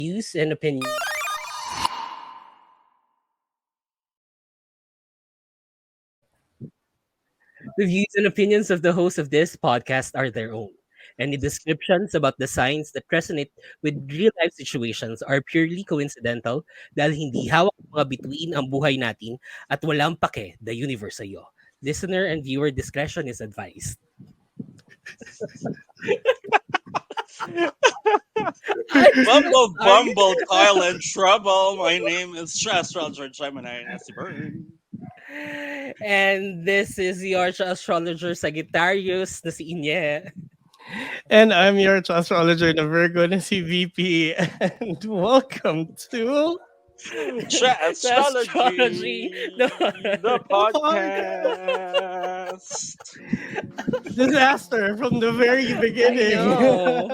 views and opinions. The views and opinions of the host of this podcast are their own. Any descriptions about the signs that resonate with real-life situations are purely coincidental dahil hindi hawak ng mga bituin ang buhay natin at walang pake the universe sa'yo. Listener and viewer discretion is advised. Bumble, Sorry. bumble, Kyle and trouble. My name is Astrologer Gemini Nasty Bird. And this is your astrologer Sagittarius na si Inye. And I'm your astrologer, the Virgo na si VP. And welcome to Astrology, Astrology. No. the podcast. disaster from the very I beginning. know.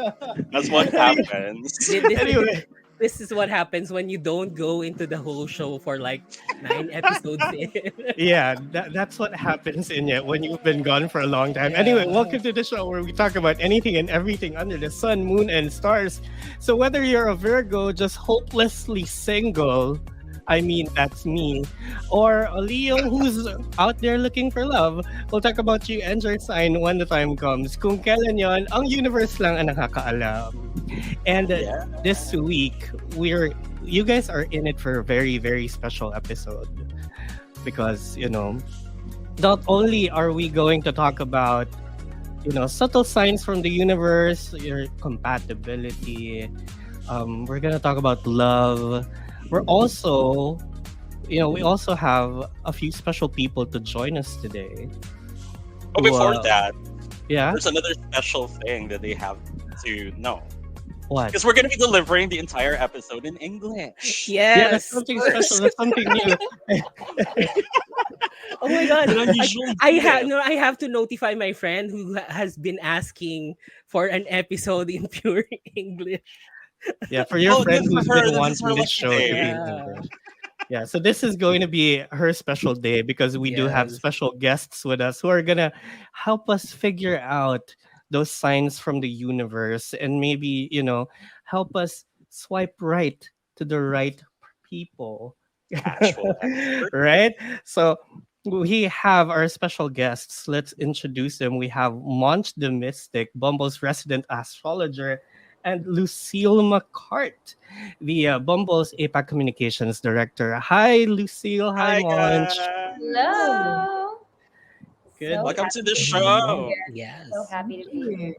That's what happens. Anyway, This is what happens when you don't go into the whole show for like 9 episodes in. yeah, that's what happens in it when you've been gone for a long time. Yeah. Anyway, welcome to the show where we talk about anything and everything under the sun, moon, and stars. So whether you're a Virgo just hopelessly single, I mean, that's me, or a Leo who's out there looking for love, we'll talk about you and your sign when the time comes. Kung kailan yon, ang universe lang ang nakakaalam. And Yeah. this week, you guys are in it for a very, very special episode. Because, not only are we going to talk about, subtle signs from the universe, your compatibility, we're going to talk about love. We're also, we also have a few special people to join us today. But before Wow. that, Yeah? there's another special thing that they have to know. What? Because we're going to be delivering the entire episode in English. Yeah, that's Yes. something special. That's something new. Oh my god. An unusual I gift. have to notify my friend who has been asking for an episode in pure English. Yeah, for your Oh, friend good for who's her. been This is her wanting this lucky show to day. be in Yeah. English. Yeah, so this is going to be her special day because we do have Yes. special guests with us who are going to help us figure out those signs from the universe and maybe, help us swipe right to the right people. Actual expert. Right? So we have our special guests. Let's introduce them. We have Monch the Mystic, Bumble's resident astrologer, and Lucille McCart, the Bumble's APAC Communications Director. Hi, Lucille. Hi, Hi, Monch. guys. Hello. Good. So Welcome happy to the be show. here. Yes. So happy to be here.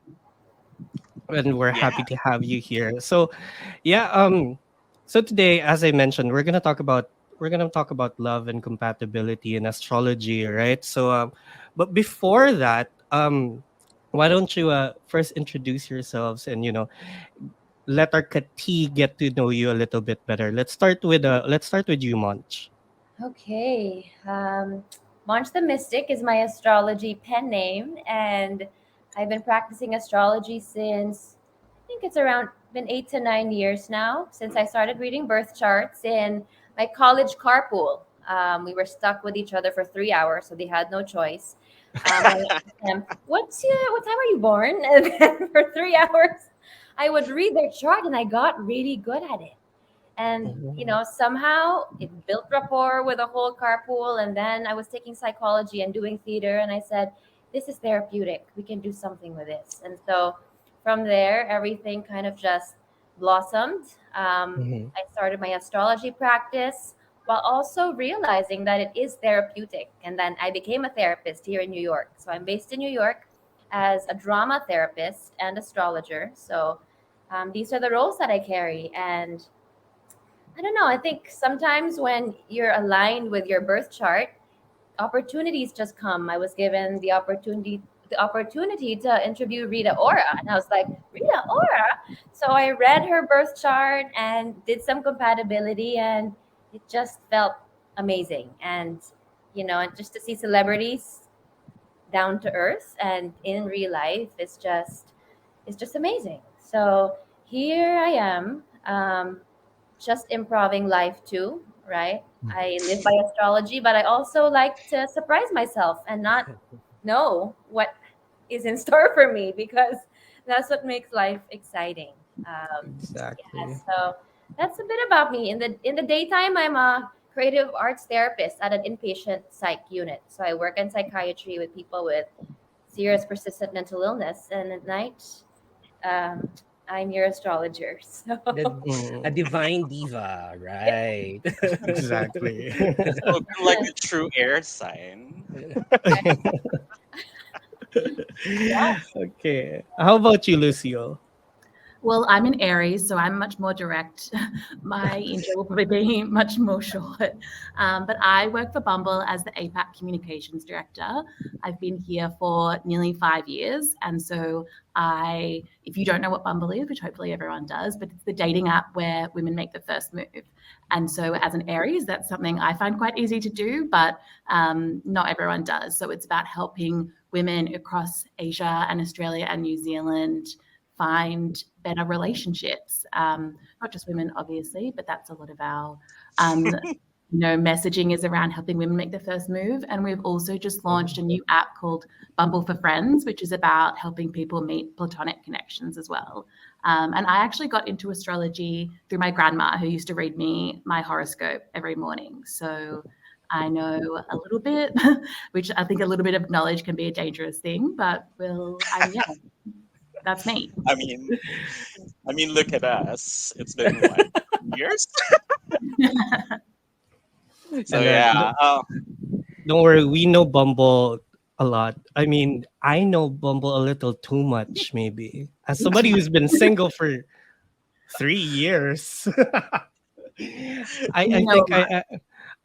And we're Yeah. happy to have you here. So, yeah. So today, as I mentioned, we're gonna talk about love and compatibility in astrology, right? So, but before that, why don't you first introduce yourselves and let our Kati get to know you a little bit better. Let's start with you, Monch. Okay. Monch the Mystic is my astrology pen name, and I've been practicing astrology since I think it's around been 8 to 9 years now since I started reading birth charts in my college carpool. We were stuck with each other for 3 hours, so they had no choice. I asked them, what time are you born? And then for 3 hours, I would read their chart, and I got really good at it. And somehow it built rapport with the whole carpool. And then I was taking psychology and doing theater, and I said, this is therapeutic, we can do something with this. And so from there everything kind of just blossomed. Mhm. I started my astrology practice while also realizing that it is therapeutic, and then I became a therapist here in New York. So I'm based in New York as a drama therapist and astrologer. So these are the roles that I carry. And I don't know. I think sometimes when you're aligned with your birth chart, opportunities just come. I was given the opportunity to interview Rita Ora, and I was like, Rita Ora. So I read her birth chart and did some compatibility, and it just felt amazing. And just to see celebrities down to earth and in real life is just amazing. So here I am. Just improving life too, right? I live by astrology, but I also like to surprise myself and not know what is in store for me, because that's what makes life exciting. Yeah, Exactly. so that's a bit about me. In the daytime, I'm a creative arts therapist at an inpatient psych unit. So I work in psychiatry with people with serious persistent mental illness, and at night, um, I'm your astrologer. So A Mm, divine diva, yeah, right? exactly. Spoken like a true air sign. Okay. How about you, Lucille? Well, I'm in Aries, so I'm much more direct. My intro will probably be much more short. But I work for Bumble as the APAC Communications Director. I've been here for nearly 5 years. And so if you don't know what Bumble is, which hopefully everyone does, but it's the dating app where women make the first move. And so as an Aries, that's something I find quite easy to do, but not everyone does. So it's about helping women across Asia and Australia and New Zealand find better relationships. Not just women, obviously, but that's a lot of our messaging is around helping women make the first move. And we've also just launched a new app called Bumble for Friends, which is about helping people meet platonic connections as well. And I actually got into astrology through my grandma, who used to read me my horoscope every morning. So I know a little bit, which I think a little bit of knowledge can be a dangerous thing, but yeah, that's me. I mean, look at us. It's been what, years? So And yeah. don't worry, we know Bumble a lot. I mean, I know Bumble a little too much, maybe. As somebody who's been single for 3 years, I You know, think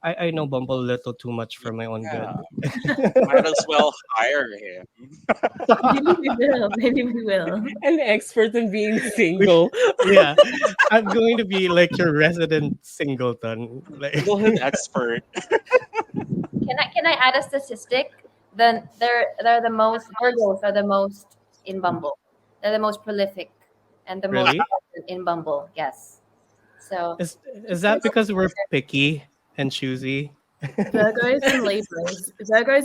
I know Bumble a little too much for my own Yeah, good. might as well hire him. maybe we will. Maybe we will. An expert in being We- single. yeah, I'm going to be like your resident singleton. Like, Singlehood expert. can I add a statistic? Then they're the most Virgos are the most in Bumble. They're the most prolific and the most really? in Bumble. Yes. So Is that because we're picky and choosy? Virgos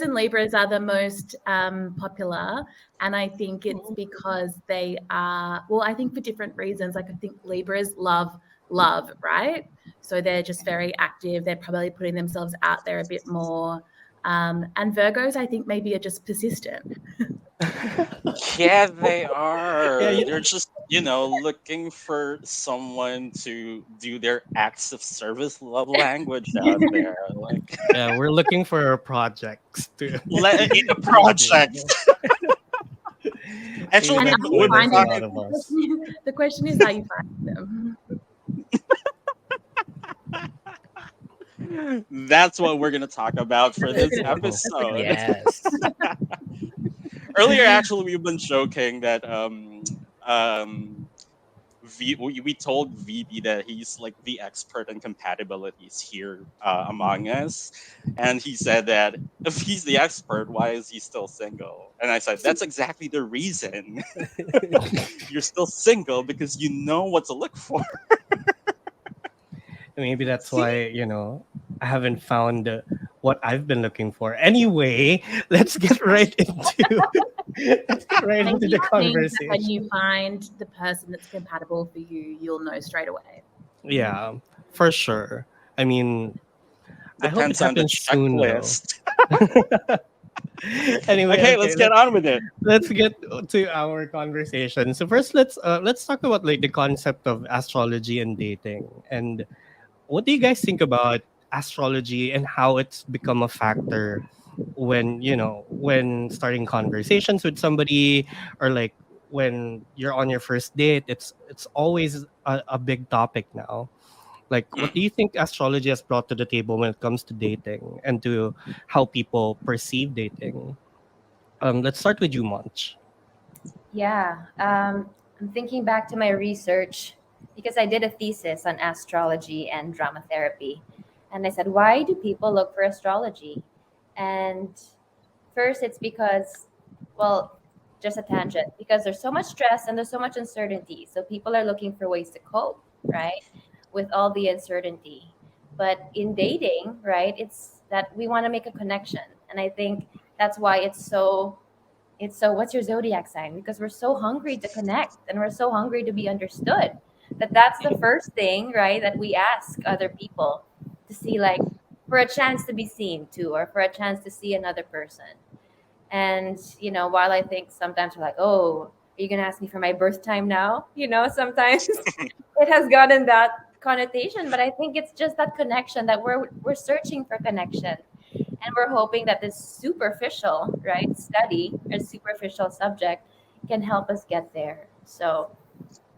and Libras are the most popular, and I think it's because they are. Well, I think for different reasons. Like I think Libras love, right? So they're just very active. They're probably putting themselves out there a bit more. And Virgos, I think, maybe are just persistent. Yeah, they Yeah, are. They're just, looking for someone to do their acts of service love language out there. Like, yeah, we're looking for projects to in a engage. project. Actually, Maybe And we, how that's you why we've been there's a finding lot talking. of them? us. The question is how you find them. That's what we're going to talk about for this episode. Yes. Earlier, actually, we've been joking that we told VB that he's like the expert in compatibilities here among us, and he said that if he's the expert, why is he still single? And I said that's exactly the reason. You're still single because you know what to look for. Maybe that's why, I haven't found what I've been looking for. Anyway, let's get right into let's get right into Maybe the that means that when conversation. you find the person that's compatible for you, you'll know straight away. Yeah, for sure. I mean, I hope it Depends on the happens soon though. checklist. Anyway, Okay, okay, let's get on with it. let's get to our conversation. So first, let's talk about like the concept of astrology and dating. And what do you guys think about astrology and how it's become a factor when when starting conversations with somebody, or like when you're on your first date? It's always a big topic now. Like, what do you think astrology has brought to the table when it comes to dating and to how people perceive dating? Let's start with you, Monch. yeah, I'm thinking back to my research because I did a thesis on astrology and drama therapy, and I said, why do people look for astrology? And first, it's because, well, just a tangent, because there's so much stress and there's so much uncertainty. So people are looking for ways to cope, right, with all the uncertainty. But in dating, right, it's that we want to make a connection. And I think that's why it's so, what's your zodiac sign? Because we're so hungry to connect and we're so hungry to be understood. that's the first thing, right, that we ask other people to see, like, for a chance to be seen too, or for a chance to see another person. And while I think sometimes we're like, oh, are you gonna ask me for my birth time now? Sometimes it has gotten that connotation, but I think it's just that connection, that we're searching for connection, and we're hoping that this superficial, right, study or superficial subject can help us get there. So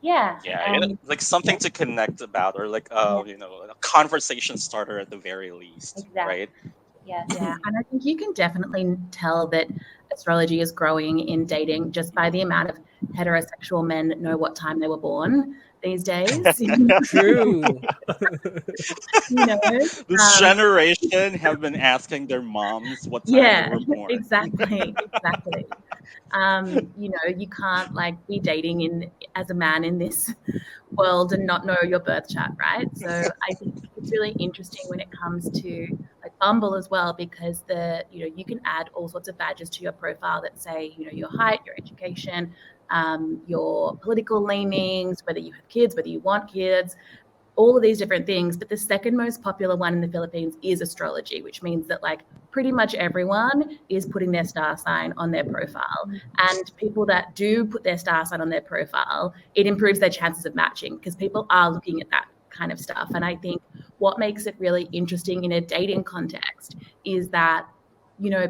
yeah. Yeah, like Yeah, something to connect about, or like yeah, a conversation starter at the very least, right? exactly. Yes. Yeah, and I think you can definitely tell that astrology is growing in dating just by the amount of heterosexual men that know what time they were born these days. True. You know, This um, generation have been asking their moms what time they yeah, were born. exactly. You can't like be dating in as a man in this world and not know your birth chart, right? So I think it's really interesting when it comes to like Bumble as well, because you can add all sorts of badges to your profile that say, your height, your education, your political leanings, whether you have kids, whether you want kids, all of these different things. But the second most popular one in the Philippines is astrology, which means that like pretty much everyone is putting their star sign on their profile. And people that do put their star sign on their profile, it improves their chances of matching because people are looking at that kind of stuff. And I think what makes it really interesting in a dating context is that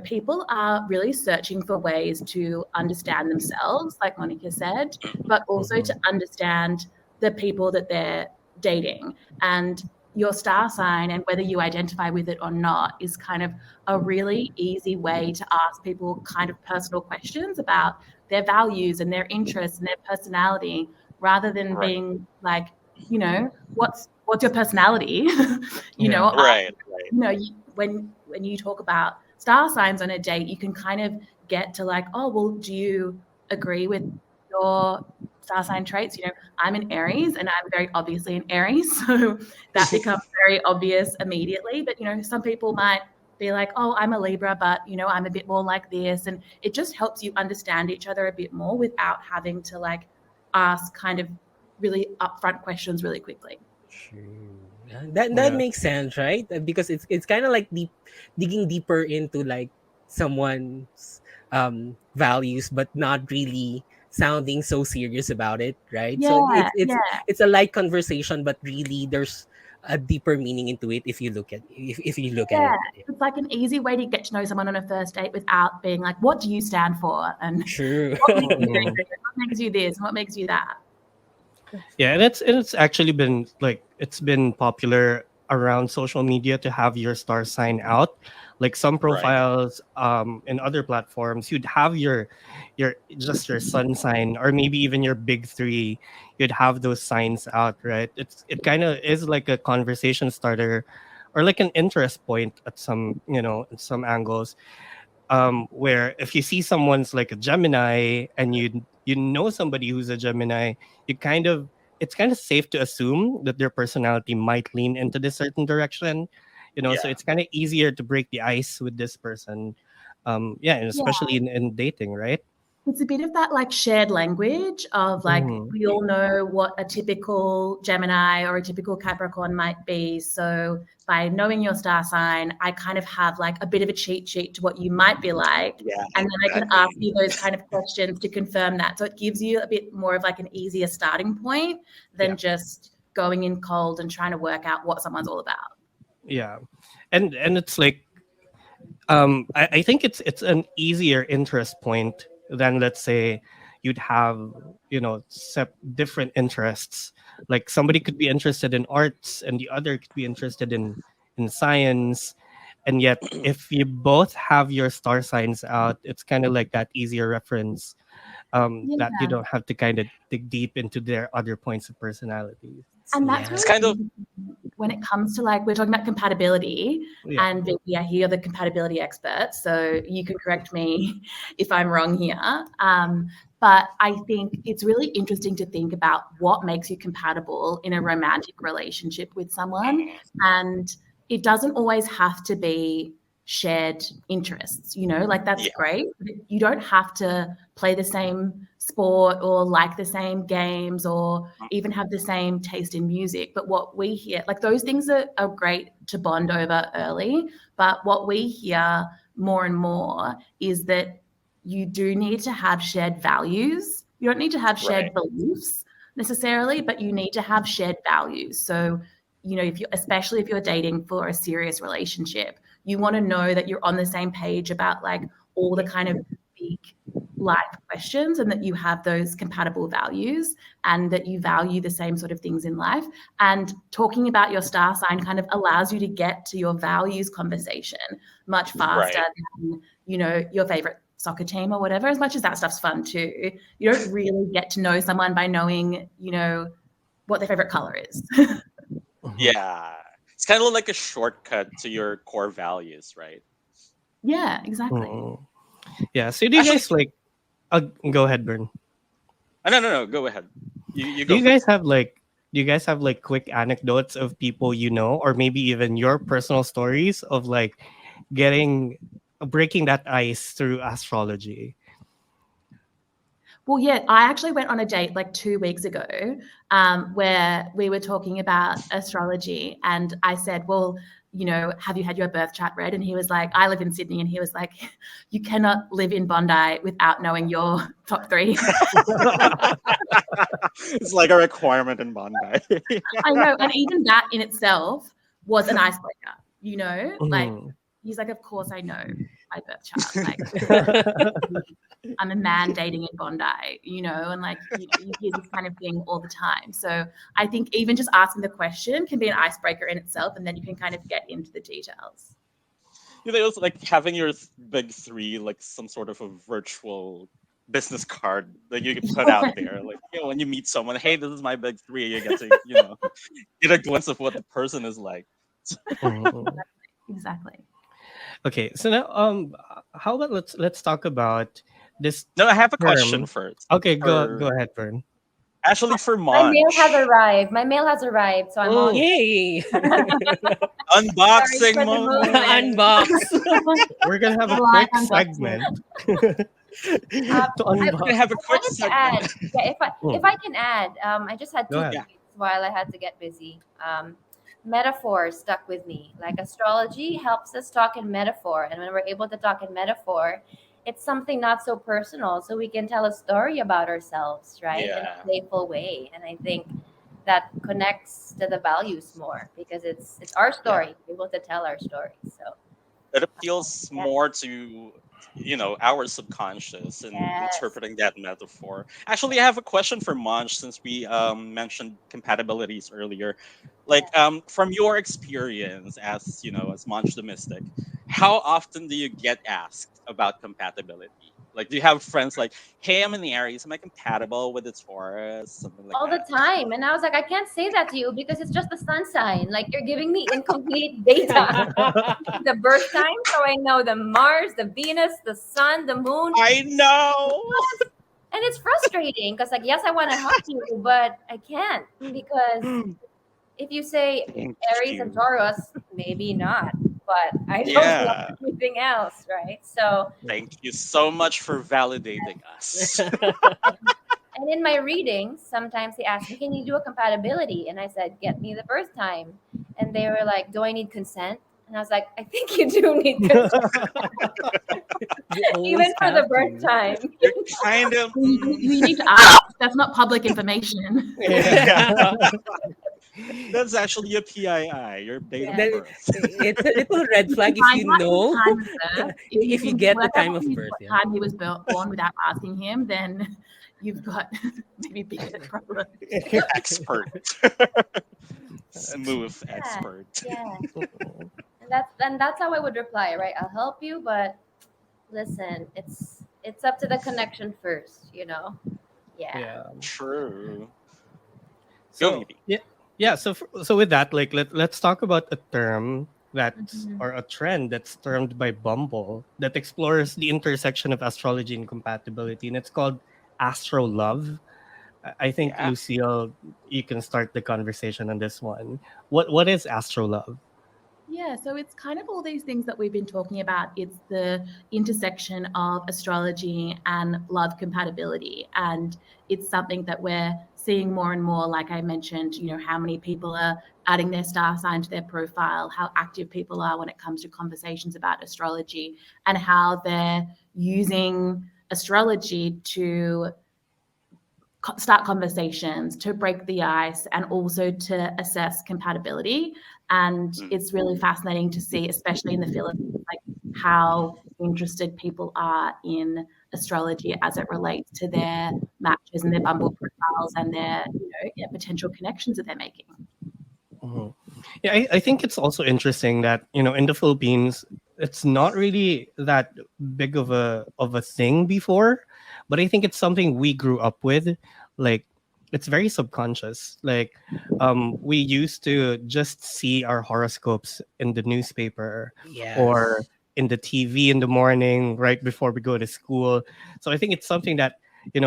people are really searching for ways to understand themselves, like Monica said, but also to understand the people that they're dating. And your star sign and whether you identify with it or not is kind of a really easy way to ask people kind of personal questions about their values and their interests and their personality, rather than Right, being like, what's your personality? Yeah. right, right, When you talk about star signs on a date, you can kind of get to like, oh, well, do you agree with your star sign traits? I'm an Aries and I'm very obviously an Aries. So that becomes very obvious immediately. But, some people might be like, oh, I'm a Libra, but, I'm a bit more like this. And it just helps you understand each other a bit more without having to like ask kind of really upfront questions really quickly. True. Yeah, that Yeah. makes sense, right? Because it's kind of like digging deeper into like someone's values, but not really sounding so serious about it, right? So Yeah, yeah. it's a light conversation, but really there's a deeper meaning into it if you look at Yeah, it. it's like an easy way to get to know someone on a first date without being like, "What do you stand for?" and True. "What makes you think Mhm. this? What makes you this? And what makes you that?" Yeah, and it's actually been like it's been popular around social media to have your star sign out. Like some right. profiles in other platforms, you'd have your just your sun sign or maybe even your big three. You'd have those signs out, right? It kind of is like a conversation starter or like an interest point at some, in some angles, where if you see someone's like a Gemini and you know somebody who's a Gemini, you kind of it's kind of safe to assume that their personality might lean into this certain direction, so Yeah, it's kind of easier to break the ice with this person. Yeah, and Yeah. especially in dating, right? It's a bit of that like shared language of like Hmm. we all know what a typical Gemini or a typical Capricorn might be. So by knowing your star sign, I kind of have like a bit of a cheat sheet to what you might be like. yeah, And then I can ask exactly. you those kind of questions to confirm that. So it gives you a bit more of like an easier starting point Yeah, than just going in cold and trying to work out what someone's all about. yeah, and it's like I think it's an easier interest point than, let's say, you'd have, different interests. Like somebody could be interested in arts and the other could be interested in science, and yet if you both have your star signs out, it's kind of like that easier reference, that you don't have to kind of dig deep into their other points of personality. And that's Yeah. It's really kind of interesting when it comes to like we're talking about compatibility, Yeah. and Vicky, I hear you're the compatibility expert, so you can correct me if I'm wrong here. But I think it's really interesting to think about what makes you compatible in a romantic relationship with someone, mhm, and it doesn't always have to be shared interests, like that's Yeah. great. You don't have to play the same sport or like the same games or even have the same taste in music. But what we hear, like those things are great to bond over early. But what we hear more and more is that you do need to have shared values. You don't need to have shared Right. beliefs necessarily, but you need to have shared values. So, especially if you're dating for a serious relationship, you want to know that you're on the same page about like all the kind of big life questions, and that you have those compatible values, and that you value the same sort of things in life. And talking about your star sign kind of allows you to get to your values conversation much faster Right. than, your favorite soccer team or whatever. As much as that stuff's fun too, you don't really get to know someone by knowing, what their favorite color is. Yeah. It's kind of like a shortcut to your core values, right? Yeah, exactly. Mhm. Yeah. So do you Actually, guys like? Go ahead, Bern. no. Go ahead. You Do go you guys first. have like? Do you guys have like quick anecdotes of people you know, or maybe even your personal stories of like getting breaking that ice through astrology? Well, yeah, I actually went on a date like 2 weeks ago, where we were talking about astrology. And I said, well, have you had your birth chart read? And he was like, I live in Sydney. And he was like, you cannot live in Bondi without knowing your top three. It's like a requirement in Bondi. I know. And even that in itself was an icebreaker, like Mhm. he's like, of course I know my birth chart. Like, I'm a man dating in Bondi, and like, you hear this kind of thing all the time. So I think even just asking the question can be an icebreaker in itself, and then you can kind of get into the details. It was like having your big three, like some sort of a virtual business card that you can put out there. Like, when you meet someone, hey, this is my big three, you get to, get a glimpse of what the person is like. Mhm. Exactly. Okay, so now how about let's talk about this No, I have a question term. first. Okay, go For ahead, Vern. Actually, for My mail has Monch, arrived. My mail has arrived, so I'm on. Mm, Yay! Sorry unboxing for the moment. movement. Unbox. we're gonna have a Live quick unboxing. segment Um, to I, We're gonna unbox. have a I quick wanted to segment. add, yeah, if Mm, I can add, I just had go two ahead. Yeah. tweets while I had to get busy. Metaphors stuck with me. Like astrology helps us talk in metaphor, and when we're able to talk in metaphor, it's something not so personal, so we can tell a story about ourselves, right, in a Yeah. playful way. And I think that connects to the values more because it's our Yeah. story, we're able to tell our story. So It appeals yeah, more to our subconscious and yes, interpreting that metaphor. Actually, I have a question for Monch since we mentioned compatibilities earlier. Like, yeah. from your experience as as Monch the Mystic, how often do you get asked about compatibility? Like, do you have friends like, hey, I'm in the Aries, am I compatible with the Taurus, something like All the that? time. And I was like, I can't say that to you because it's just the sun sign. Like you're giving me incomplete data. The birth time, so I know the Mars, the Venus, the sun, the moon. I know. And it's frustrating because like yes, I want to help you, but I can't because if you say Thank Aries and you. Taurus, maybe not. But I don't know Yeah. anything else, right? So Thank you so much for validating us. and in my readings, sometimes they ask me, "Can you do a compatibility?" And I said, "Get me the birth time." And they were like, "Do I need consent?" And I was like, "I think you do need consent, You always even for the have birth to. time." You're kind of. You need to ask. That's not public information. Yeah. Yeah, that's actually a PII, your date of Yeah. Then birth. it's a little red You can flag if find you out his know, time of birth. If you if you can get the work out time of birth. what Yeah. time he was born without asking him, then you've got maybe bigger problems. Expert. That's- Smooth Yeah, expert. yeah. And that's how I would reply, right? I'll help you, but listen, it's up to the connection first. Yeah. yeah. True. Go, So VP. yeah. So with that, like let's talk about a term that's Mhm. or a trend that's termed by Bumble that explores the intersection of astrology and compatibility, and it's called Astro Love. I think Yeah. Lucille, you can start the conversation on this one. What is Astro Love? Yeah, so it's kind of all these things that we've been talking about. It's the intersection of astrology and love compatibility. And it's something that we're seeing more and more. Like I mentioned, how many people are adding their star sign to their profile, how active people are when it comes to conversations about astrology, and how they're using astrology to start conversations, to break the ice, and also to assess compatibility. And Mm. it's really fascinating to see, especially in the Philippines, like how interested people are in astrology as it relates to their matches and their Bumble profiles and their potential connections that they're making. Mhm. Yeah, I think it's also interesting that in the Philippines, it's not really that big of a thing before, but I think it's something we grew up with. Like, it's very subconscious. Like, we used to just see our horoscopes in the newspaper or Yes. in the TV in the morning right before we go to school. So I think it's something that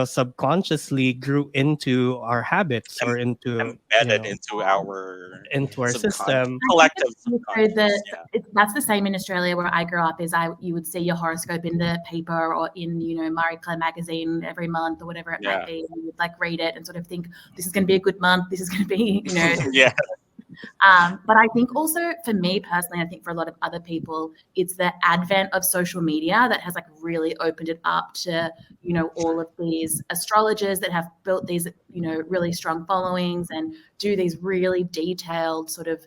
subconsciously grew into our habits or Em- into Embedded into our system. I think collective it's also subconscious. Yeah. that's the same in Australia where I grew up. You would see your horoscope in the paper or in Marie Claire magazine every month or whatever it might Yeah. be. And you'd like read it and sort of think this is going to be a good month. This is going to be Yeah. But I think also for me personally, I think for a lot of other people, it's the advent of social media that has like really opened it up to, all of these astrologers that have built these, really strong followings and do these really detailed sort of,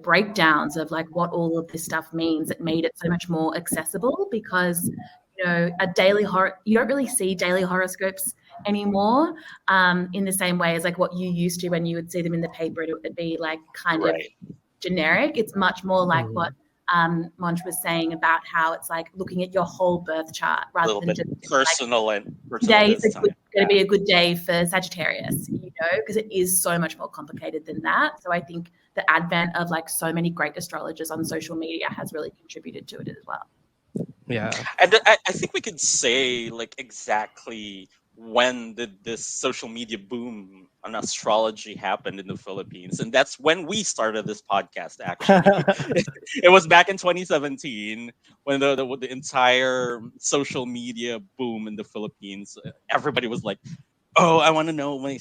breakdowns of like what all of this stuff means. It made it so much more accessible because, you don't really see daily horoscopes anymore in the same way as like what you used to when you would see them in the paper. It would be like kind of Right. generic. It's much more like Mhm. what Monch was saying about how it's like looking at your whole birth chart A rather little than bit just like personal today's this time. going to be a good day for Sagittarius, because it is so much more complicated than that. So I think the advent of like so many great astrologers on social media has really contributed to it as well. Yeah. And I think we could say like exactly when did this social media boom on astrology happen in the Philippines, and that's when we started this podcast. Actually, it was back in 2017 when the entire social media boom in the Philippines. Everybody was like, "Oh, I want to know my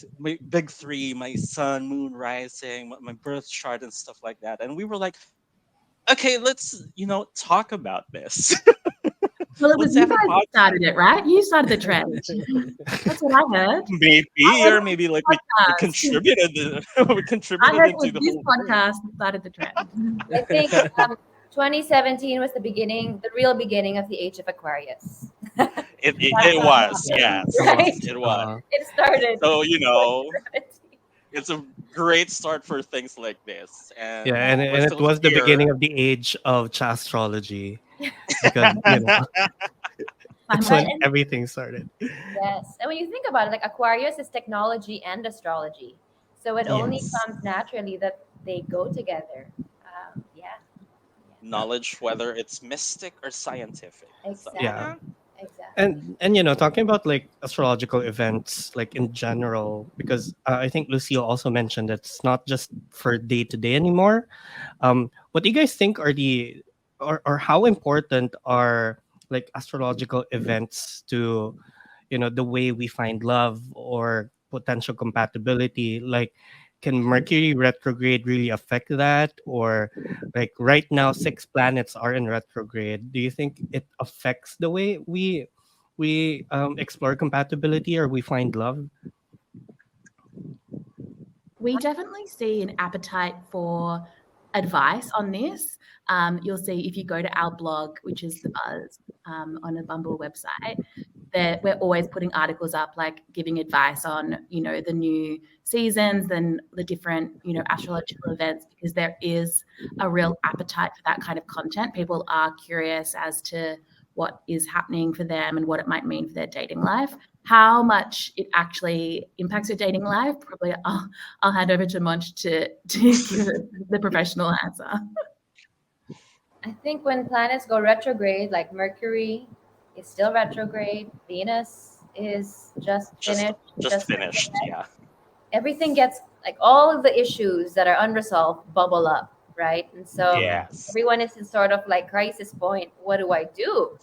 big three, my sun, moon, rising, my birth chart, and stuff like that." And we were like, "Okay, let's talk about this." Well, it was Let's you have a guys that podcast. started it, right? You started the trend. That's what I heard. I Maybe, heard or it was maybe this like we podcast. contributed we I contributed heard it into was the this whole thing. podcast that started the trend. I think 2017 was the beginning, the real beginning of the age of Aquarius. That's It what was, Yeah. happened, yes, right? it was. It started So 2017. it's a great start for things like this, Yeah, and and we're and it still was the here. beginning of the age of Tsaastrology because it's I'm Right? when And everything started. yes. And when you think about it, like Aquarius is technology and astrology. So it only Mhm. Yes, comes naturally that they go together. Yeah. knowledge, whether it's mystic or scientific. So Yeah. Exactly. yeah, Exactly. And talking about like astrological events like in general because I think Lucille also mentioned that it's not just for day to day anymore. What do you guys think are the or how important are like astrological events to the way we find love or potential compatibility? Like, can Mercury retrograde really affect that? Or like right now 6 planets are in retrograde, do you think it affects the way we explore compatibility or we find love? We definitely see an appetite for advice on this. You'll see if you go to our blog, which is the Buzz on the Bumble website, that we're always putting articles up, like giving advice on, the new seasons and the different, astrological events, because there is a real appetite for that kind of content. People are curious as to what is happening for them and what it might mean for their dating life. How much it actually impacts your dating life, probably I'll hand over to Monch to give the professional answer. I think when planets go retrograde, like Mercury is still retrograde, Venus is just just finished, just just finished. Yeah, everything gets like all of the issues that are unresolved bubble up. right? And so Yeah. Yes. everyone is in sort of like crisis point. What do I do?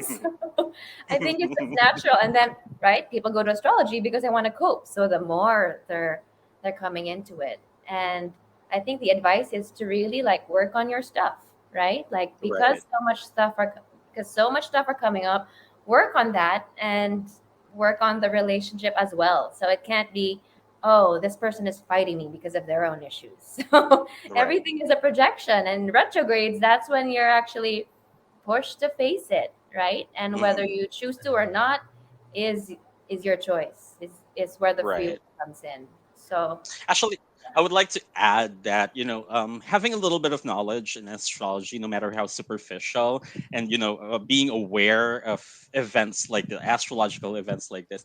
So I think it's just natural. And then, right, people go to astrology because they want to cope. So the more they're coming into it, and I think the advice is to really like work on your stuff, right? Like Right. because so much stuff are coming up, work on that and work on the relationship as well. So it can't be, oh, this person is fighting me because of their own issues. So Right. everything is a projection, and retrogrades, that's when you're actually pushed to face it, right? And whether Hmm. you choose to or not is is your choice. Is where the free Right. will comes in. So Actually, I would like to add that, having a little bit of knowledge in astrology, no matter how superficial, and being aware of events like the astrological events like this,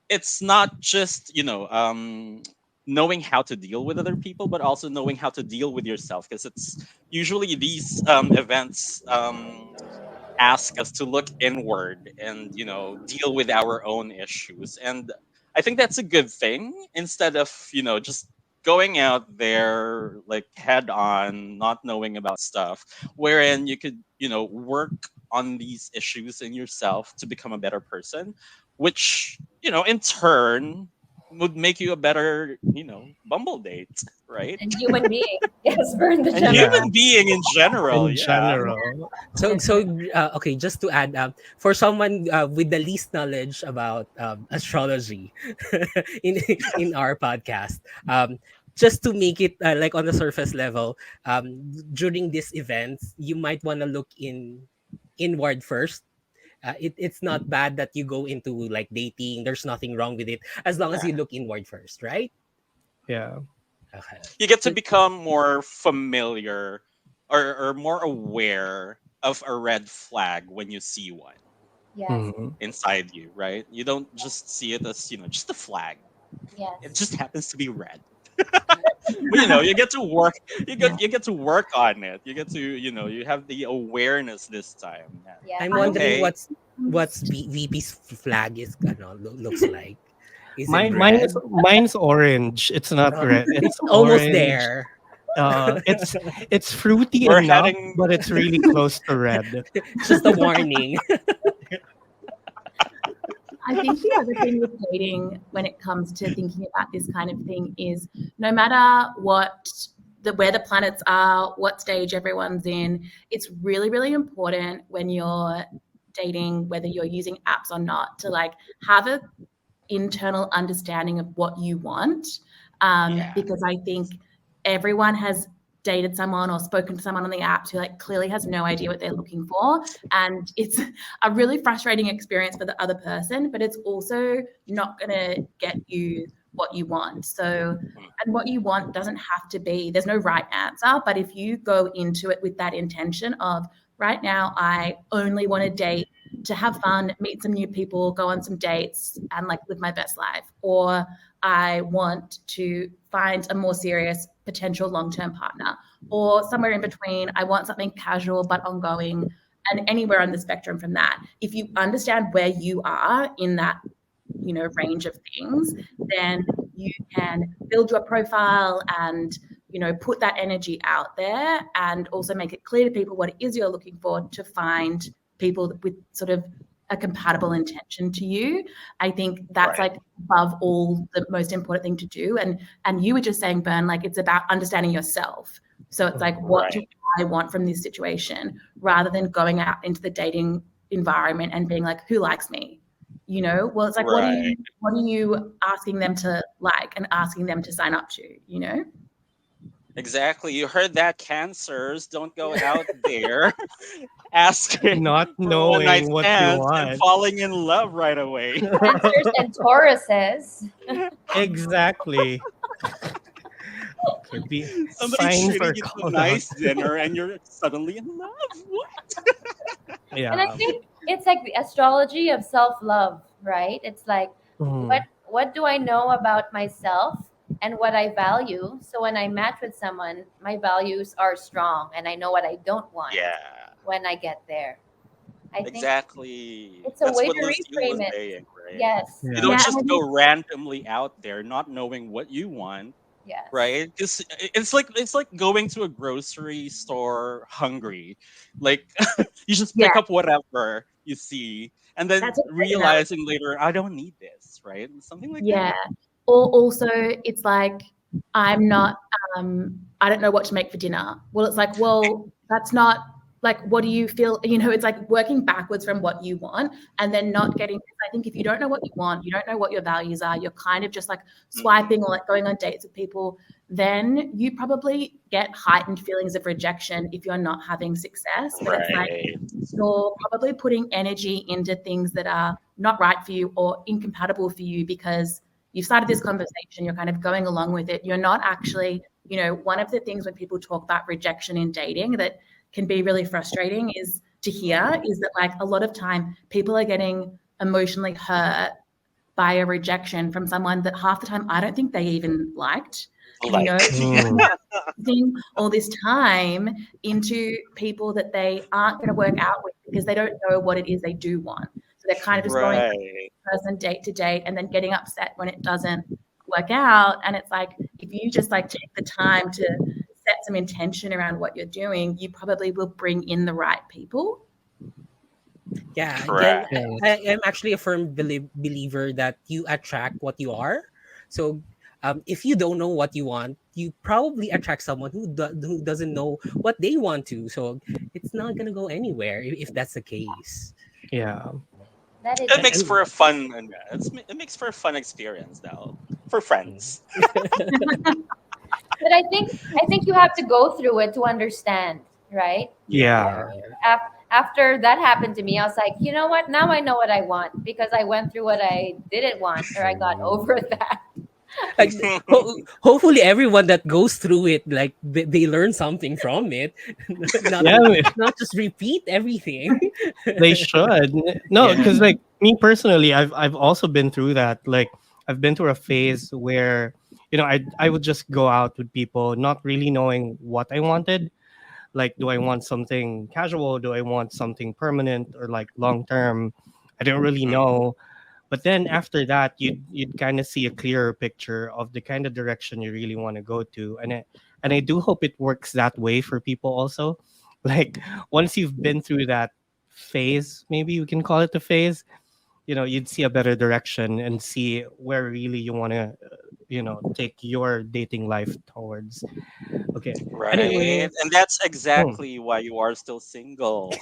it's not just knowing how to deal with other people, but also knowing how to deal with yourself, because it's usually these events ask us to look inward and deal with our own issues. And I think that's a good thing, instead of just going out there like head on, not knowing about stuff, wherein you could work on these issues in yourself to become a better person, which in turn would make you a better Bumble date, right? and human being, yes, burn the And general. Yeah. human being in general, In yeah. general. So, That's so right. okay, just to add, for someone with the least knowledge about astrology in in our podcast, just to make it like on the surface level, during these events, you might want to look inward first. It's not bad that you go into like dating. There's nothing wrong with it as long as Yeah. you look inward first, right? Yeah. Okay. You get to So, become more familiar, or more aware of a red flag when you see one Yes, Mhm. inside you, right? You don't just see it as, just a flag. It yes, just happens to be red. But you get to work, you get to work on it. You get to, you have the awareness this time. Yeah. I'm yes. I wondering Okay. what's VP's flag is looks like. Is it Mine's red? mine's orange. It's not Uh, red. it's It's almost orange. there. It's fruity We're enough, heading but it's really close to red. Just a warning. I think the other thing with dating when it comes to thinking about this kind of thing is no matter where the planets are, what stage everyone's in, it's really, really important when you're dating, whether you're using apps or not, to like have a internal understanding of what you want. yeah. Because I think everyone has dated someone or spoken to someone on the apps who like clearly has no idea what they're looking for, and it's a really frustrating experience for the other person, but it's also not going to get you what you want. So, Mm. and what you want doesn't have to be, there's no right answer, but if you go into it with that intention of right now I only want to date to have fun, meet some new people, go on some dates, and like live my best life. Or I want to find a more serious potential long term partner. Or somewhere in between, I want something casual but ongoing, and anywhere on the spectrum from that. If you understand where you are in that, range of things, then you can build your profile and put that energy out there, and also make it clear to people what it is you're looking for, to find people with sort of a compatible intention to you. I think that's Right. like above all the most important thing to do. And you were just saying, Bern, like it's about understanding yourself. So it's like, what do Right. I want from this situation, rather than going out into the dating environment and being like, who likes me? Well, it's like, Right. what are you asking them to like and asking them to sign up to? Exactly. You heard that, cancers. Don't go out there asking Not for one night knowing what you stands and want. falling in love right away. Cancers and Tauruses. Exactly. Could be Somebody signs treating are you to a called out. nice dinner and you're suddenly in love. What? And I Yeah. think it's like the astrology of self-love, right? It's like what Mhm. what do I know about myself and what I value? So when I match with someone, my values are strong and I know what I don't want Yeah, when I get there. I think exactly. it's a That's way what to Lucille was reframe it. saying, right? Yes. You Yeah. don't Yeah, just and go randomly out there not knowing what you want. Yes. right? Because it's like going to a grocery store hungry, like you just Yeah, pick up whatever you see, and then that's a great analogy. realizing later I don't need this, right? Something like Yeah. that. Or also, it's like, I'm not, I don't know what to make for dinner. Well, it's like, well, that's not like, what do you feel? It's like working backwards from what you want and then not getting. I think if you don't know what you want, you don't know what your values are, you're kind of just like swiping or like going on dates with people, then you probably get heightened feelings of rejection if you're not having success. But it's like, Right. you're probably putting energy into things that are not right for you or incompatible for you because you've started this conversation, you're kind of going along with it. You're not actually, one of the things when people talk about rejection in dating that can be really frustrating is to hear is that like a lot of time people are getting emotionally hurt by a rejection from someone that half the time I don't think they even liked. Like, Mm. Investing all this time into people that they aren't going to work out with because they don't know what it is they do want. So they're kind of just going right. person date to date and then getting upset when it doesn't work out. And it's like, if you just like take the time to set some intention around what you're doing, you probably will bring in the right people. Yeah, again, Correct. I'm actually a firm believer that you attract what you are. So, if you don't know what you want, you probably attract someone who doesn't know what they want to. So, it's not gonna go anywhere if that's the case. Yeah. That is It makes true. for a fun, it makes for a fun experience though for friends. But I think you have to go through it to understand, right? Yeah. Yeah. After that happened to me, I was like, you know what? Now I know what I want because I went through what I didn't want, or I got over that. Like, hopefully everyone that goes through it, like they learn something from it, not Yeah, not just repeat everything. they should. No, Yeah. because like me personally, I've also been through that. Like I've been through a phase where I would just go out with people not really knowing what I wanted. Like, do I want something casual? Do I want something permanent or like long term? I didn't really know. But then after that, you'd kind of see a clearer picture of the kind of direction you really want to go to, and I do hope it works that way for people also. Like once you've been through that phase, maybe we can call it a phase. You'd see a better direction and see where really you want to, take your dating life towards. Okay. Right. Anyway, And that's hmm. exactly why you are still single.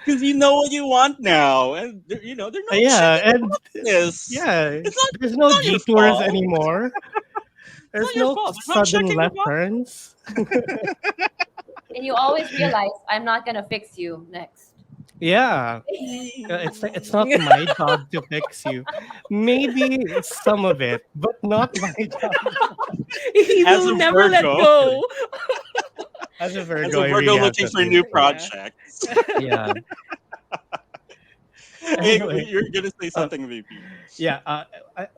Because you know what you want now. And, they're not checking Yeah, and this. yeah, It's not, there's it's no not your detours fault. anymore. It's not There's your no fault. They're not sudden checking the left box. turns. And you always realize I'm not gonna fix you next. Yeah, it's not my job to fix you. Maybe some of it, but not my job. He As will a never let Virgo, go. As a as Virgo, a I Virgo really have looking to for agree new with you. Yeah. projects. Yeah. Hey, Anyway, you're gonna say uh, something, VP. yeah,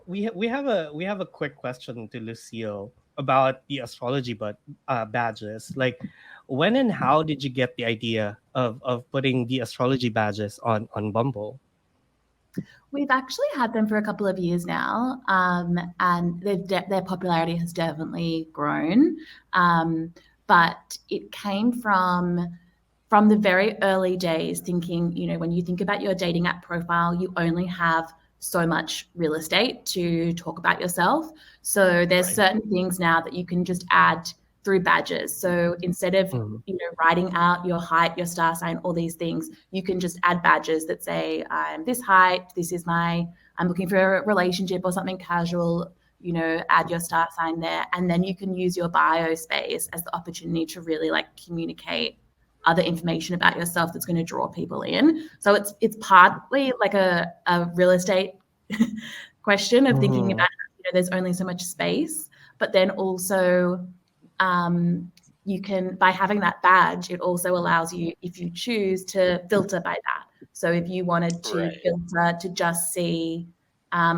we have a quick question to Lucille about the astrology, but badges. Like, when and how did you get the idea of putting the astrology badges on Bumble? We've actually had them for a couple of years now, and their popularity has definitely grown. Um, but it came from the very early days, thinking, when you think about your dating app profile, you only have so much real estate to talk about yourself. So there's Right. certain things now that you can just add through badges. So instead of Mhm. writing out your height, your star sign, all these things, you can just add badges that say, I'm this height, I'm looking for a relationship or something casual. Add your star sign there, and then you can use your bio space as the opportunity to really like communicate other information about yourself that's going to draw people in. So it's partly like a real estate question of thinking Mhm. about, there's only so much space, but then also you can, by having that badge, it also allows you, if you choose, to filter by that. So if you wanted to Right. filter to just see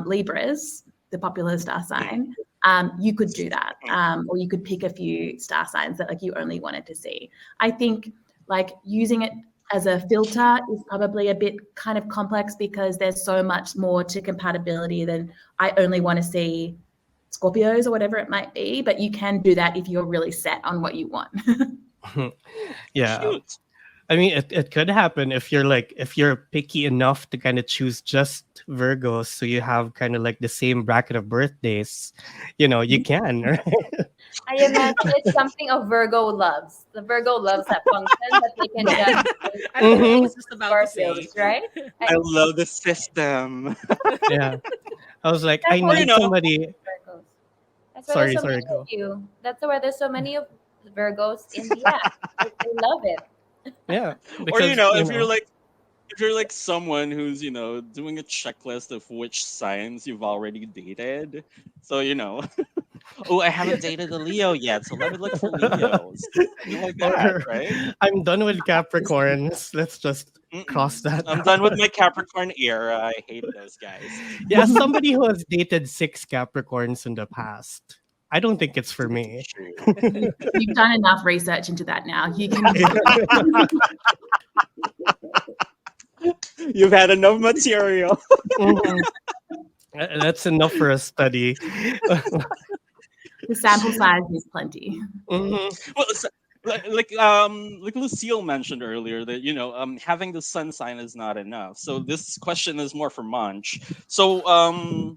Libras, the popular star Mm, sign, you could do that, mm, or you could pick a few star signs that like you only wanted to see. I think like using it as a filter is probably a bit kind of complex because there's so much more to compatibility than I only want to see Scorpios or whatever it might be, but you can do that if you're really set on what you want. Yeah. Cute. I mean, it could happen if you're picky enough to kind of choose just Virgos, so you have kind of like the same bracket of birthdays, you can, right? I imagine it's something a Virgo loves. The Virgo loves that function that they can just I don't know what I Hmm. was just about to say. Scorpios, right? I, I love the system. Yeah. I was like, that's I why Or there's need so somebody. many Virgos. That's why there's Sorry, so many sorry, of go. you. That's why there's so many of Virgos in the app. They love it. Yeah, Or because if you're like someone who's doing a checklist of which signs you've already dated, so oh, I haven't dated a Leo yet, so let me look for Leos, something like that, or right? I'm done with Capricorns. Let's just cross Mm-mm. that I'm done with out. my Capricorn era. I hate those guys. Yeah, as somebody who has dated 6 Capricorns in the past, I don't think it's for me. True. You've done enough research into that now. You can. You've had enough material. Mhm. That's enough for a study. The sample size is plenty. Mhm. Well, like Lucille mentioned earlier that having the sun sign is not enough. So this question is more for Monch. So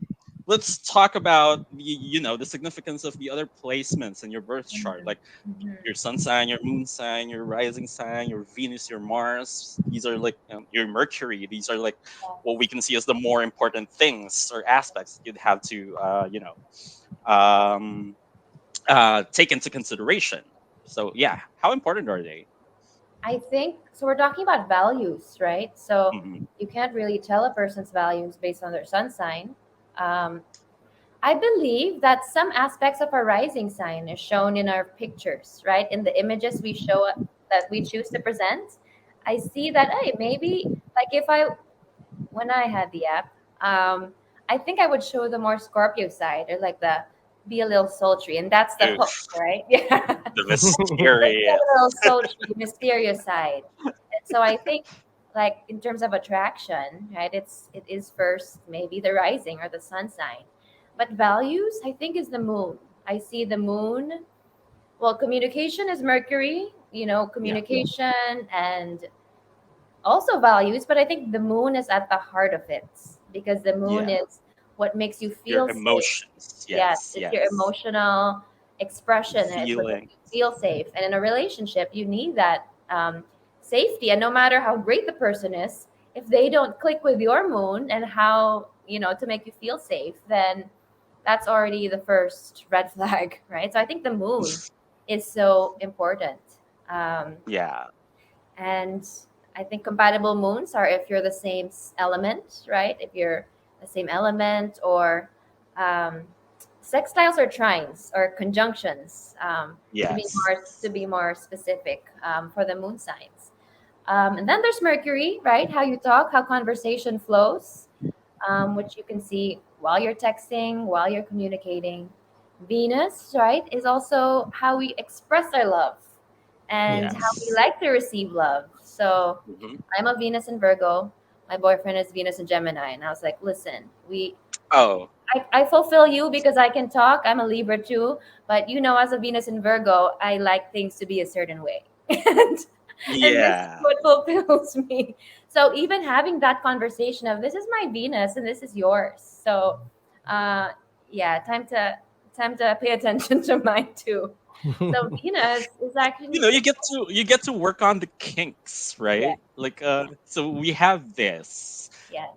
let's talk about the significance of the other placements in your birth chart, like Mhm. your sun sign, your moon sign, your rising sign, your Venus, your Mars. These are like your Mercury. These are like what we can see as the more important things or aspects you'd have to um, take into consideration. So yeah, how important are they? I think so. We're talking about values, right? So Hmm. you can't really tell a person's values based on their sun sign. Um, I believe that some aspects of our rising sign is shown in our pictures, right? In the images we show that we choose to present. I see that, hey, maybe like if I when I had the app, I think I would show the more Scorpio side or like the be a little sultry, and that's the hook, Oof, right? Yeah, the it's a mysterious. little sultry, mysterious side. And so I think, like in terms of attraction, right? It is first maybe the rising or the sun sign, but values I think is the moon. I see the moon. Well, communication is Mercury. Yeah, Communication and also values, but I think the moon is at the heart of it because the moon yeah. is what makes you Your feel safe. emotions. Yes, Yes, it's your yes. emotional expression. It's what makes Feeling. you feel safe. And in a relationship, you need that safety. And no matter how great the person is, if they don't click with your moon and how, to make you feel safe, then that's already the first red flag, right? So I think the moon is so important. Um, Yeah. and I think compatible moons are if you're the same element, right? If you're the same element, or um, sextiles or trines or conjunctions, to Yes. be more specific, for the moon signs. And then there's Mercury, right? How you talk, how conversation flows, which you can see while you're texting, while you're communicating. Venus, right, is also how we express our love and how we Yes. like to receive love. So Hmm. I'm a Venus in Virgo. My boyfriend is Venus in Gemini. And I was like, listen, Oh, I fulfill you because I can talk. I'm a Libra too. But as a Venus in Virgo, I like things to be a certain way. And this is yeah. what fulfills me. So even having that conversation of this is my Venus and this is yours. So uh yeah, time to pay attention to mine too. So Venus is actually You get to work on the kinks, yeah, right? Like so we have this. yes.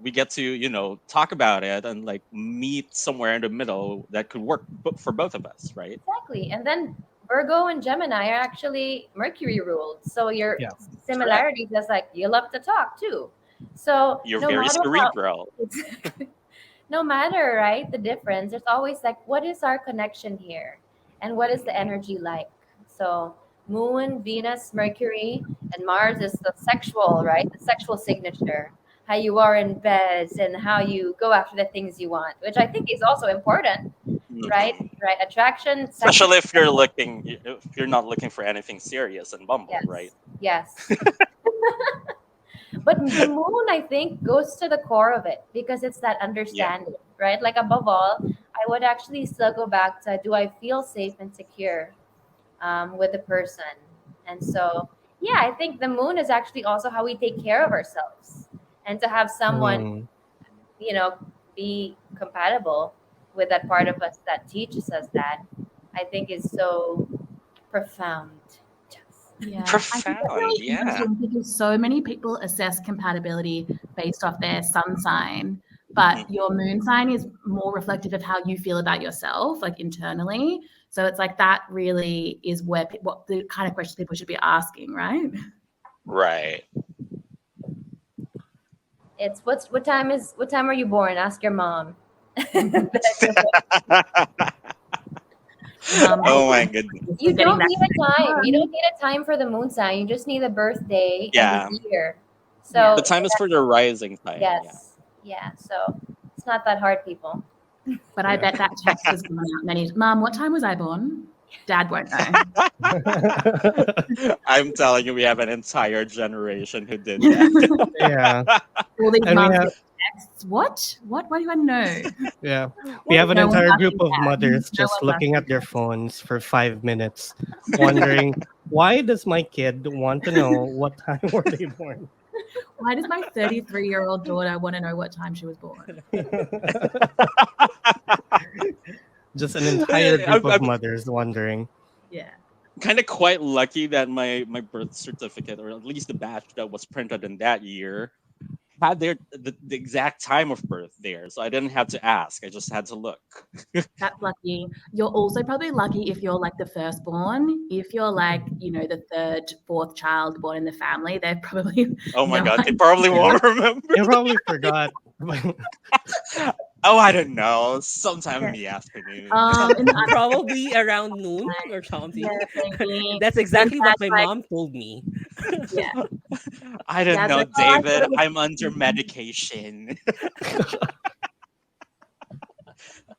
We get to talk about it and like meet somewhere in the middle that could work for both of us, right? Exactly. And then Virgo and Gemini are actually Mercury ruled. So your Yeah. Correct. similarities is like you love to talk too. So You're no very matter how cerebral. no matter, right, the difference, there's always like what is our connection here and what is the Mhm. energy like. So Moon, Venus, Mercury, and Mars is the sexual, right? The sexual signature. How you are in bed and how you go after the things you want, which I think is also important, right? Mhm. Right. Attraction, sexual. Especially if you're not looking for anything serious in Bumble, right? Yes. Yes. But the moon, I think, goes to the core of it because it's that Yeah. understanding, right? Like above all, I would actually still go back to, do I feel safe and secure with the person? And so, yeah, I think the moon is actually also how we take care of ourselves. And to have someone, Mm. you know, be compatible with that part of us that teaches us that, I think is so profound. Yeah, I think it's Profound, really yeah. interesting because so many people assess compatibility based off their sun sign, but Mhm. your moon sign is more reflective of how you feel about yourself, like internally. So it's like that really is where what the kind of questions people should be asking, right? Right. It's what time are you born? Ask your mom. I Oh think my goodness. we're You getting don't that. need a time. You don't need a time for the moon sign. You just need a birthday and the Yeah. year. Yeah, The So time is for the rising sign, yeah. yes, yeah. So it's not that hard, people. but I Yeah. bet that text has gone out many. Mom, what time was I born? Dad won't know. I'm telling you, we have an entire generation who did that. Yeah. All these And we moms have get texts. What? Why do I know? yeah. We have an No one's entire group asking of that. mothers No just one's looking asking at their that. phones for 5 minutes, wondering why does my kid want to know what time were they born? Why does my 33-year-old daughter want to know what time she was born? Just an entire group of I'm mothers wondering. Yeah. kind of quite lucky that my birth certificate, or at least the batch that was printed in that year, had the exact time of birth there, so I didn't have to ask. I just had to look. That's lucky. You're also probably lucky if you're like the firstborn. If you're like, the third, fourth child born in the family, they've probably Oh my no god, they idea. probably won't remember. You probably forgot. Oh, I don't know. Sometime in Yeah. the afternoon. In the Probably around noon or something. yeah, maybe. That's Then exactly what dad's my like, mom told me. yeah. I don't Dad's know, like, oh, I thought David. it was I'm under medication.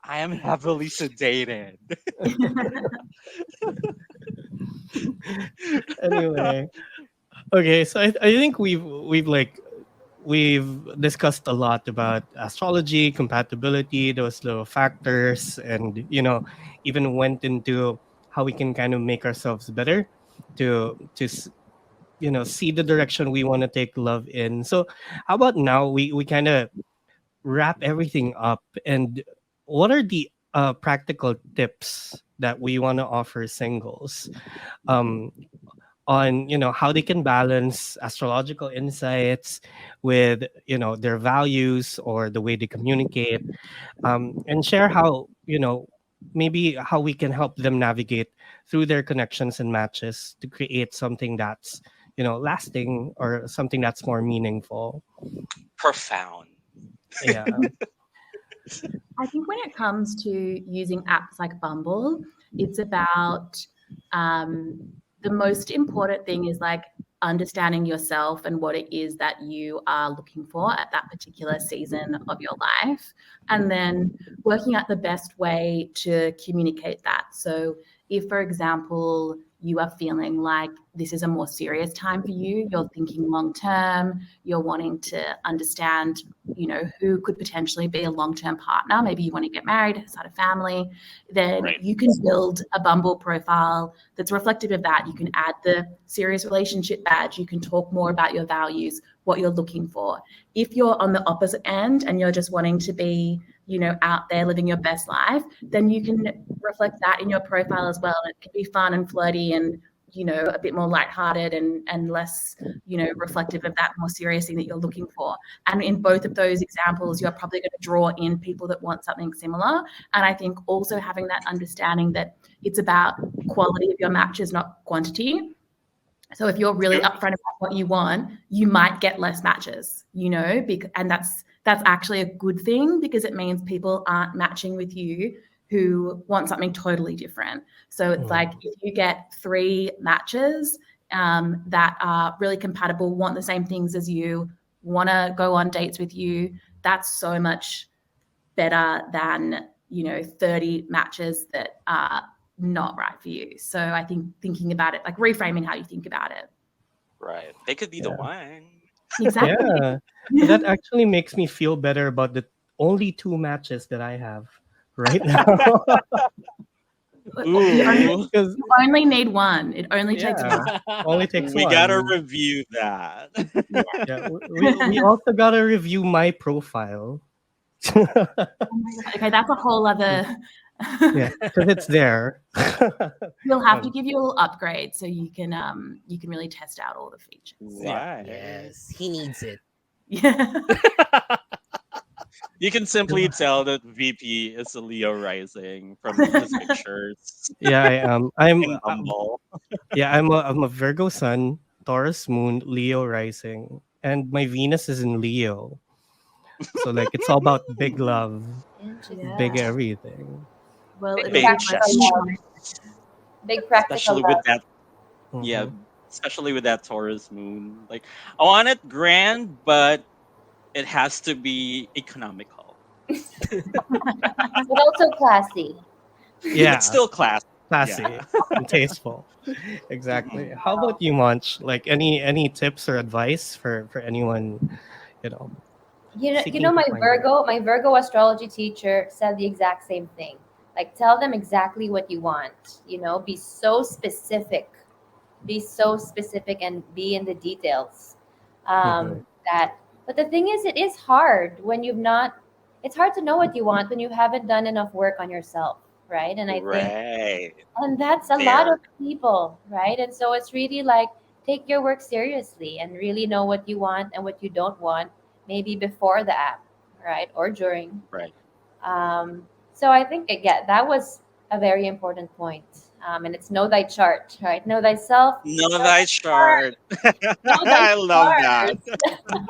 I am heavily sedated. Anyway, okay, so I think we've discussed a lot about astrology, compatibility, those little factors, and even went into how we can kind of make ourselves better to see the direction we want to take love in. So how about now we kind of wrap everything up, and what are the practical tips that we want to offer singles um on how they can balance astrological insights with their values or the way they communicate, and share how maybe how we can help them navigate through their connections and matches to create something that's lasting, or something that's more meaningful. Profound. Yeah. I think when it comes to using apps like Bumble, it's about the most important thing is like understanding yourself and what it is that you are looking for at that particular season of your life, and then working out the best way to communicate that. So, if, for example, you are feeling like this is a more serious time for you, you're thinking long term, you're wanting to understand who could potentially be a long-term partner, maybe you want to get married, start a family, then Right. you can build a Bumble profile that's reflective of that. You can add the serious relationship badge, you can talk more about your values, what you're looking for. If you're on the opposite end and you're just wanting to be out there living your best life, then you can reflect that in your profile as well. It can be fun and flirty and a bit more lighthearted and less reflective of that more serious thing that you're looking for. And in both of those examples, you're probably going to draw in people that want something similar. And I think also having that understanding that it's about quality of your matches, not quantity. So if you're really True. upfront about what you want, you might get less matches, and that's actually a good thing, because it means people aren't matching with you who want something totally different. So it's like if you get 3 matches that are really compatible, want the same things as you, want to go on dates with you, that's so much better than 30 matches that are not right for you. So I think thinking about it, like reframing how you think about it. Right. They could be the Yeah. one. Exactly. Yeah. That actually makes me feel better about the only 2 matches that I have right now. You only, Ooh, Because you only need one. It only takes yeah, one. only takes we gotta one. review that. Yeah. Yeah, we also gotta review my profile. Oh my God. Okay, that's a whole other. Yeah, because it's there. We'll have to Um, give you a little upgrade so you can really test out all the features. yeah. Right. Yes, he needs it. Yeah. You can simply tell that VP is a Leo rising from his pictures Yeah, I am. I'm in Bumble. yeah, I'm a Virgo sun, Taurus moon, Leo rising, and my Venus is in Leo. So like it's all about big love, Interesting. big Yeah. everything. Well, Big it'll be Big a practical blessing. gesture, love. Big practical especially with love. that. Yeah, Hmm. especially with that Taurus moon. Like, I want it grand, but it has to be economical. But also classy. But Yeah, still classy. classy Yeah. and tasteful. Exactly. Mhm. How about you, Munch? Like any tips or advice for anyone, you know, You seeking know, to find it? My Virgo astrology teacher said the exact same thing. Like, tell them exactly what you want. You know, be so specific, and be in the details. Hmm. That, but the thing is, it is hard when you've not. It's hard to know what you want when you haven't done enough work on yourself, right? And I think, Right. and that's a lot There. of people, right? And so it's really like, take your work seriously and really know what you want and what you don't want, maybe before the app, right? Or during. Right. So I think, yeah, that was a very important point. And it's know thy chart, right? Know thyself, Know know thy thy chart, chart. know thy I love that. stars.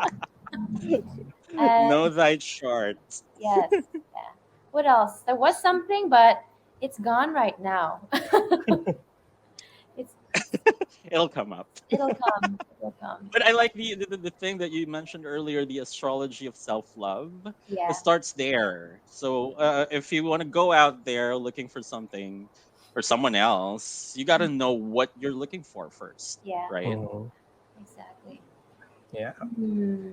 Know And thy chart. yes, yeah. What else? There was something, but it's gone right now. it's It'll come up. it'll come. It'll come. But I like the thing that you mentioned earlier, the astrology of self love. It Yeah. starts there. So if you want to go out there looking for something or someone else, you got to know what you're looking for first, Yeah. right? Hmm. Exactly. Yeah. Hmm.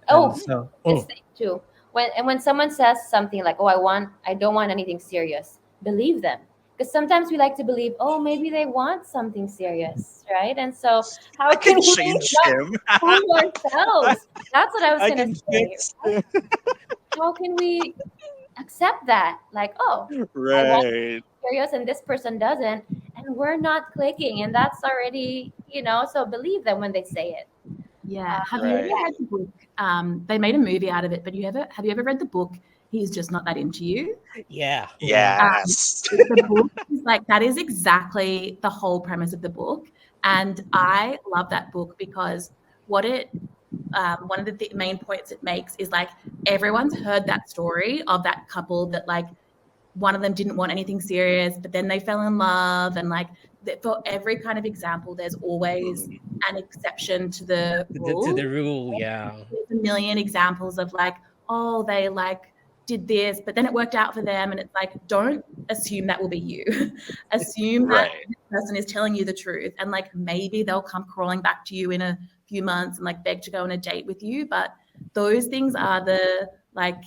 And Oh, so, this thing too. When someone says something like, "Oh, I don't want anything serious," believe them, because sometimes we like to believe, "Oh, maybe they want something serious," right? And so, how I can can we change not him. fool ourselves? That's what I was I gonna can say. fix Right? him. How can we accept that? Like, oh, I want Right. serious, and this person doesn't, and we're not clicking, and that's already, so believe them when they say it. Yeah. Have you ever Right. read the book? They made a movie out of it, but have you ever read the book? He's just not that into you. Yeah. mhm. Um, Yes. the book is like that is exactly the whole premise of the book, and I love that book because what it one of the main points it makes is like everyone's heard that story of that couple that like one of them didn't want anything serious, but then they fell in love, and like for every kind of example, there's always Mhm. an exception to the To rule. the rule, yeah. There's a million examples of like, oh, they like did this, but then it worked out for them. And it's like, don't assume that will be you. Assume that Right. this person is telling you the truth. And like maybe they'll come crawling back to you in a few months and like beg to go on a date with you. But those things are the like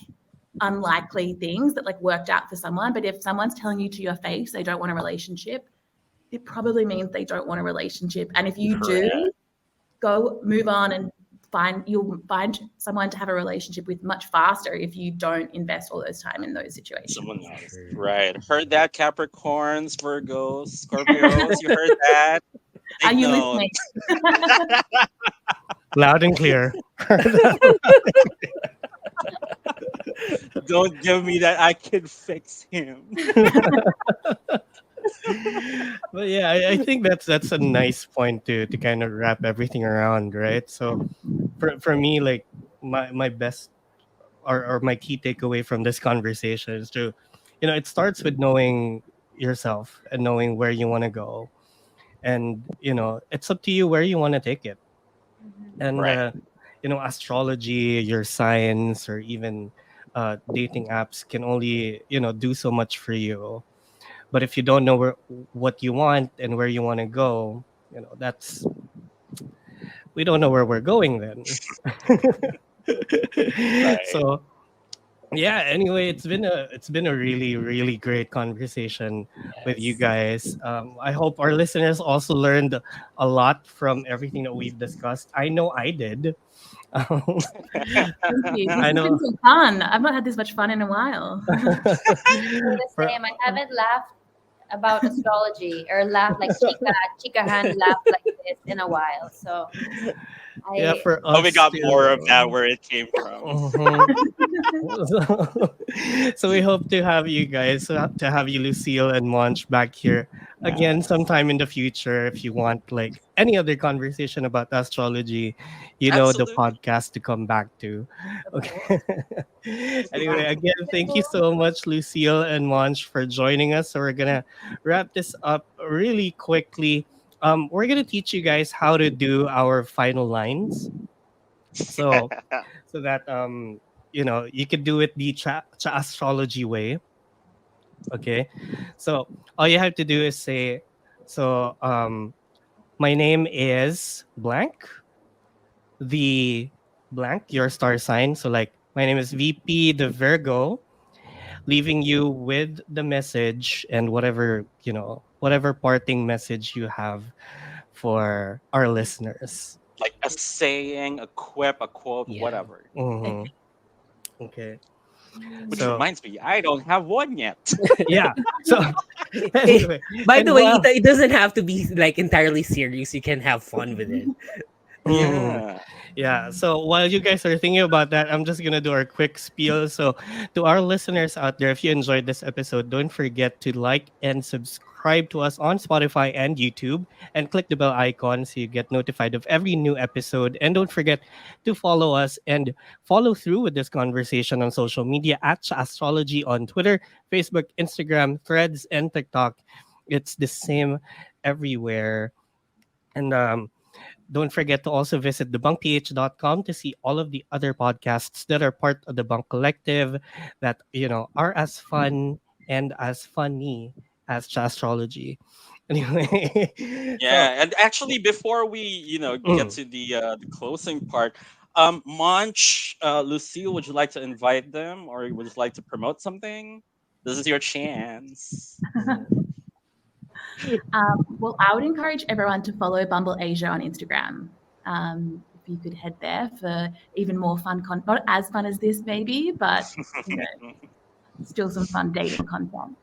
unlikely things that like worked out for someone. But if someone's telling you to your face they don't want a relationship, it probably means they don't want a relationship. And if you Correct. do, go move on and you'll find someone to have a relationship with much faster if you don't invest all those time in those Someone situations. else. True. Right. Heard that, Capricorns, Virgos, Scorpios. You heard that? Are Take you note. listening? Loud and clear. Don't give me that. I can fix him. But yeah, I think that's a nice point to kind of wrap everything around, right? So for me, like my best or my key takeaway from this conversation is to, it starts with knowing yourself and knowing where you want to go, and it's up to you where you want to take it. Mhm. And Right. astrology, your science, or even dating apps can only do so much for you. But if you don't know what you want and where you want to go, that's we don't know where we're going then. Right. So Yeah, anyway, it's been a really really great conversation with you Yes. guys. I hope our listeners also learned a lot from everything that we've discussed. I know I did. Um, Thank you. This I has been know. so fun. I've not had this much fun in a while. Feel the for, same. I haven't laughed about astrology or laughed like chica hand laughed like this in a while. So yeah, I for But we us got more of that to. where it came from. Mhm. So we hope to have you guys, to have you, Lucille and Monch, back here again Yes. sometime in the future. If you want like any other conversation about astrology, the Absolutely. podcast to come back to. of course. Okay. Anyway, again, thank you so much, Lucille and Monch, for joining us. So we're gonna wrap this up really quickly. We're gonna teach you guys how to do our final lines. So so that you could do it the astrology way. Okay, so all you have to do is say, so my name is blank, the blank, your star sign. So like my name is VP the Virgo, leaving you with the message and whatever parting message you have for our listeners. Like a saying, a quip, a quote, Yeah. whatever. Hmm. Okay, Which so reminds me, I don't have one yet. yeah, so Eh, anyway, by the and way, well, it doesn't have to be like entirely serious. You can have fun with it. mhm. Yeah. Yeah. So while you guys are thinking about that, I'm just gonna do our quick spiel. So to our listeners out there, if you enjoyed this episode, don't forget to like and subscribe to us on Spotify and YouTube, and click the bell icon so you get notified of every new episode. And don't forget to follow us and follow through with this conversation on social media at Astrology on Twitter, Facebook, Instagram, Threads, and TikTok. It's the same everywhere. And don't forget to also visit debunkph.com to see all of the other podcasts that are part of the Bunk Collective that, are as fun and as funny as Astrology. Anyway, so, Yeah. And actually, before we, get mm, to the closing part, Monch, Lucille, would you like to invite them or would you like to promote something? This is your chance. mm, Well, I would encourage everyone to follow Bumble Asia on Instagram. If you could head there for even more fun content, not as fun as this maybe, but you know, still some fun dating content.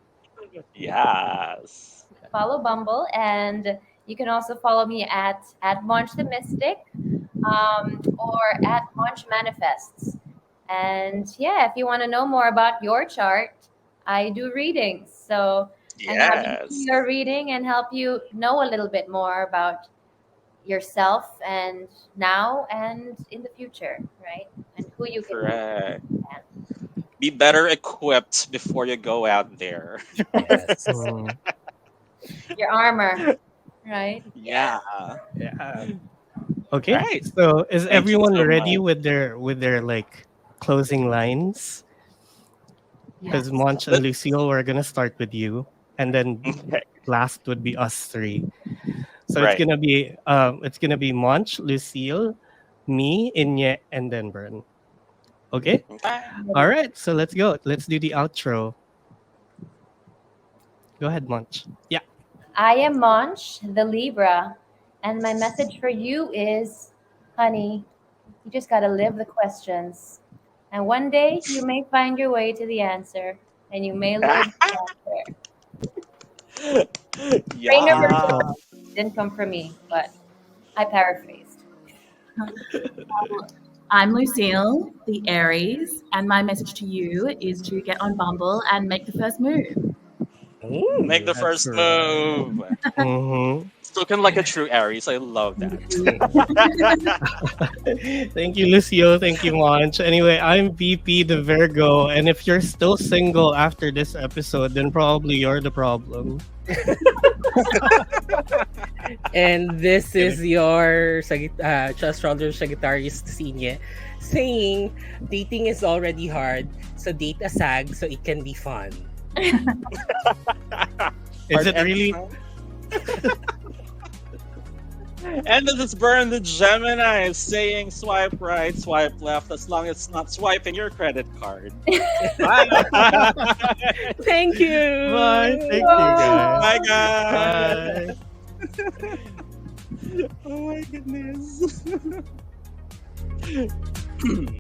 Yes. Follow Bumble, and you can also follow me at Monch the Mystic, or at Monch Manifests. And yeah, if you want to know more about your chart, I do readings. So I'm happy to do Yes. your reading and help you know a little bit more about yourself and now and in the future, right? And who you can be. Correct. Be better equipped before you go out there. Yes. mm, Your armor, right? Yeah. yeah. Okay. Right. So is Thank you everyone so ready much. with their like closing lines? Because Yes. Monch and Let- Lucille, we're gonna start with you, and then Okay. last would be us three. So it's Right. gonna be Monch, Lucille, me, Inye, and then Bern. Okay. Okay. All right. So let's go. Let's do the outro. Go ahead, Monch. Yeah. I am Monch, the Libra, and my message for you is, honey, you just got to live the questions. And one day you may find your way to the answer, and you may live the answer. Trainer Yeah. So, version didn't come from me, but I paraphrased. I'm Lucille, the Aries, and my message to you is to get on Bumble and make the first move. Make Ooh. the that's first right. move. Mm-hmm. Spoken like a true Aries. I love Thank that. you. Thank you, Lucio. Thank you, Monch. Anyway, I'm VP the Virgo, and if you're still single after this episode, then probably you're the problem. And this Kidding. is your astrologer Sagittarius Sinye saying dating is already hard, so date a sag so it can be fun. Is Hard it and really? fun. And this is Burn the Gemini saying swipe right, swipe left, as long as it's not swiping your credit card. Bye. Thank you. Bye. Thank you, guys. Bye, guys. Bye. Oh my goodness.